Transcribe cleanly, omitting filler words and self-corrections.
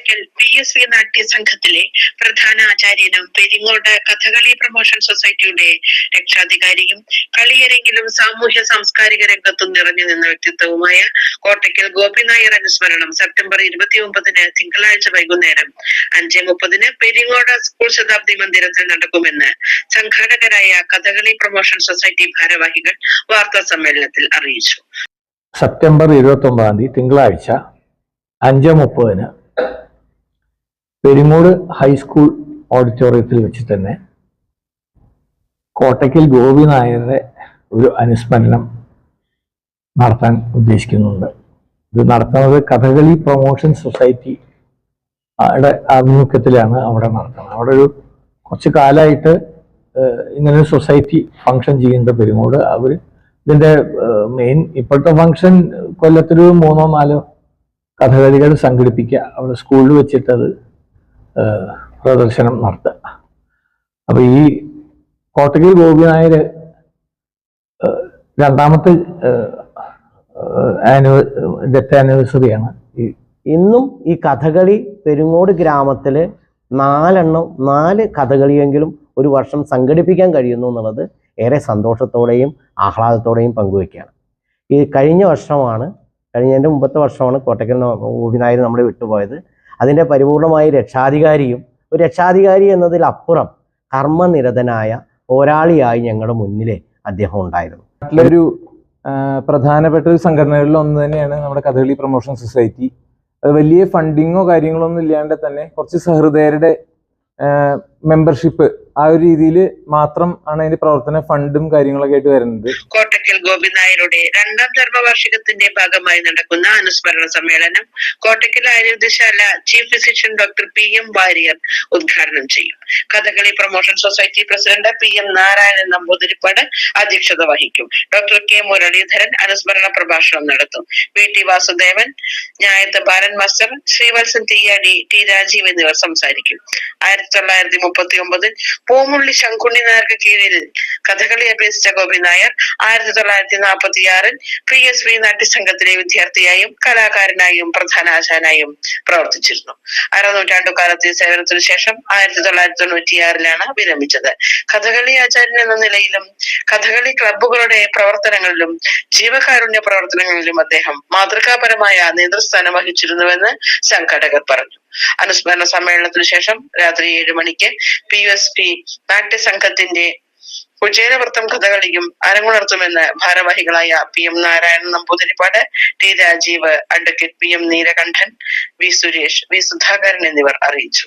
Kottakkal PSV നാട്യ സംഘത്തിലെ പ്രധാന ആചാര്യനും Peringode Kathakali promotion സൊസൈറ്റിയുടെ രക്ഷാധികാരിയും കളിയരങ്ങിലും സാമൂഹ്യ സാംസ്കാരിക രംഗത്തും നിറഞ്ഞു നിന്ന വ്യക്തിത്വവുമായ കോട്ടയ്ക്കൽ ഗോപി നായർ അനുസ്മരണം സെപ്റ്റംബർ 29 തിങ്കളാഴ്ച വൈകുന്നേരം 5:30 പെരിങ്ങോട് സ്കൂൾ ശതാബ്ദി മന്ദിരത്തിൽ നടക്കുമെന്ന് സംഘാടകരായ കഥകളി പ്രൊമോഷൻ സൊസൈറ്റി ഭാരവാഹികൾ വാർത്താ സമ്മേളനത്തിൽ അറിയിച്ചു. സെപ്റ്റംബർ 29 തിങ്കളാഴ്ച 5:30 പെരിങ്ങോട് ഹൈസ്കൂൾ ഓഡിറ്റോറിയത്തിൽ വെച്ച് തന്നെ കോട്ടയ്ക്കൽ ഗോപി നായരുടെ ഒരു അനുസ്മരണം നടത്താൻ ഉദ്ദേശിക്കുന്നുണ്ട്. ഇത് നടത്തുന്നത് കഥകളി പ്രൊമോഷൻ സൊസൈറ്റി ആഭിമുഖ്യത്തിലാണ് അവിടെ നടത്തുന്നത്. അവിടെ കുറച്ച് കാലമായിട്ട് ഇങ്ങനെ സൊസൈറ്റി ഫങ്ഷൻ ചെയ്യുന്നുണ്ട് പെരിങ്ങോട്. അവർ ഇതിന്റെ മെയിൻ ഇപ്പോഴത്തെ ഫങ്ഷൻ കൊല്ലത്തിൽ 3-4 കഥകളികൾ സംഘടിപ്പിക്കുക, അവിടെ സ്കൂളിൽ വെച്ചിട്ടത് പ്രദർശനം നടത്തുക. അപ്പൊ ഈ കോട്ടയ്ക്കൽ ഗോപി നായർ രണ്ടാമത്തെ ഡെത്ത് ആനിവേഴ്സറിയാണ്. ഇന്നും ഈ കഥകളി പെരിങ്ങോട് ഗ്രാമത്തില് 4 കഥകളിയെങ്കിലും ഒരു വർഷം സംഘടിപ്പിക്കാൻ കഴിയുന്നു എന്നുള്ളത് ഏറെ സന്തോഷത്തോടെയും ആഹ്ലാദത്തോടെയും പങ്കുവയ്ക്കുകയാണ്. ഈ കഴിഞ്ഞതിൻ്റെ മുമ്പത്തെ വർഷമാണ് കോട്ടയ്ക്കൽ ഗോപി നായർ നമ്മളെ വിട്ടുപോയത്. അതിൻ്റെ പരിപൂർണമായ ഒരു രക്ഷാധികാരി എന്നതിലപ്പുറം കർമ്മനിരതനായ പോരാളിയായി ഞങ്ങളുടെ മുന്നിലെ അദ്ദേഹം ഉണ്ടായിരുന്നു. നാട്ടിലൊരു പ്രധാനപ്പെട്ട ഒരു സംഘടനകളിൽ ഒന്ന് തന്നെയാണ് നമ്മുടെ കഥകളി പ്രൊമോഷൻ സൊസൈറ്റി. അത് വലിയ ഫണ്ടിങ്ങോ കാര്യങ്ങളോ ഒന്നും ഇല്ലാണ്ട് തന്നെ കുറച്ച് സഹൃദയരുടെ മെമ്പർഷിപ്പ് ആ ഒരു രീതിയിൽ മാത്രം ആണ് അതിന്റെ പ്രവർത്തന ഫണ്ടും കാര്യങ്ങളൊക്കെ ആയിട്ട് വരുന്നത്. കോട്ടയ്ക്കൽ ഗോപി നായരുടെ 2ാം ചരമവാർഷികത്തിന്റെ ഭാഗമായി നടക്കുന്ന അനുസ്മരണ സമ്മേളനം Kottakkal Ayurvedashala chief physician doctor PM Warrier ഉദ്ഘാടനം ചെയ്യും. Kathakali promotion society president PM Narayanan Namboodiripad അധ്യക്ഷത വഹിക്കും. ഡോക്ടർ K മുരളീധരൻ അനുസ്മരണ പ്രഭാഷണം നടത്തും. VT Vasudevan, Njayath Balan master, Sreevalsan Theeyadi, T Rajeev എന്നിവർ സംസാരിക്കും. 1939 പൂമുള്ളി ശങ്കുണ്ണി നായർക്ക് കീഴിൽ കഥകളി അഭ്യസിച്ച ഗോപി നായർ 1946 PSV നാട്യസംഘത്തിലെ വിദ്യാർത്ഥിയായും കലാകാരനായും പ്രധാനാചാര്യനായും പ്രവർത്തിച്ചിരുന്നു. അരനൂറ്റാണ്ടുകാലത്തെ സേവനത്തിനു ശേഷം 1996 വിരമിച്ചത്. കഥകളി ആചാര്യൻ എന്ന നിലയിലും കഥകളി ക്ലബ്ബുകളുടെ പ്രവർത്തനങ്ങളിലും ജീവകാരുണ്യ പ്രവർത്തനങ്ങളിലും അദ്ദേഹം മാതൃകാപരമായ നേതൃസ്ഥാനം വഹിച്ചിരുന്നുവെന്ന് സംഘാടകർ പറഞ്ഞു. അനുസ്മരണ സമ്മേളനത്തിനു ശേഷം രാത്രി 7 മണിക്ക് PSV നാട്യസംഘത്തിന്റെ കുചേലവൃത്തം കഥകളിയും അരങ്ങുണർത്തുമെന്ന് ഭാരവാഹികളായ PM Narayanan Namboothiripad, T Rajeev, advocate PM Neelakantan, V Suresh, V Sudhakaran എന്നിവർ അറിയിച്ചു.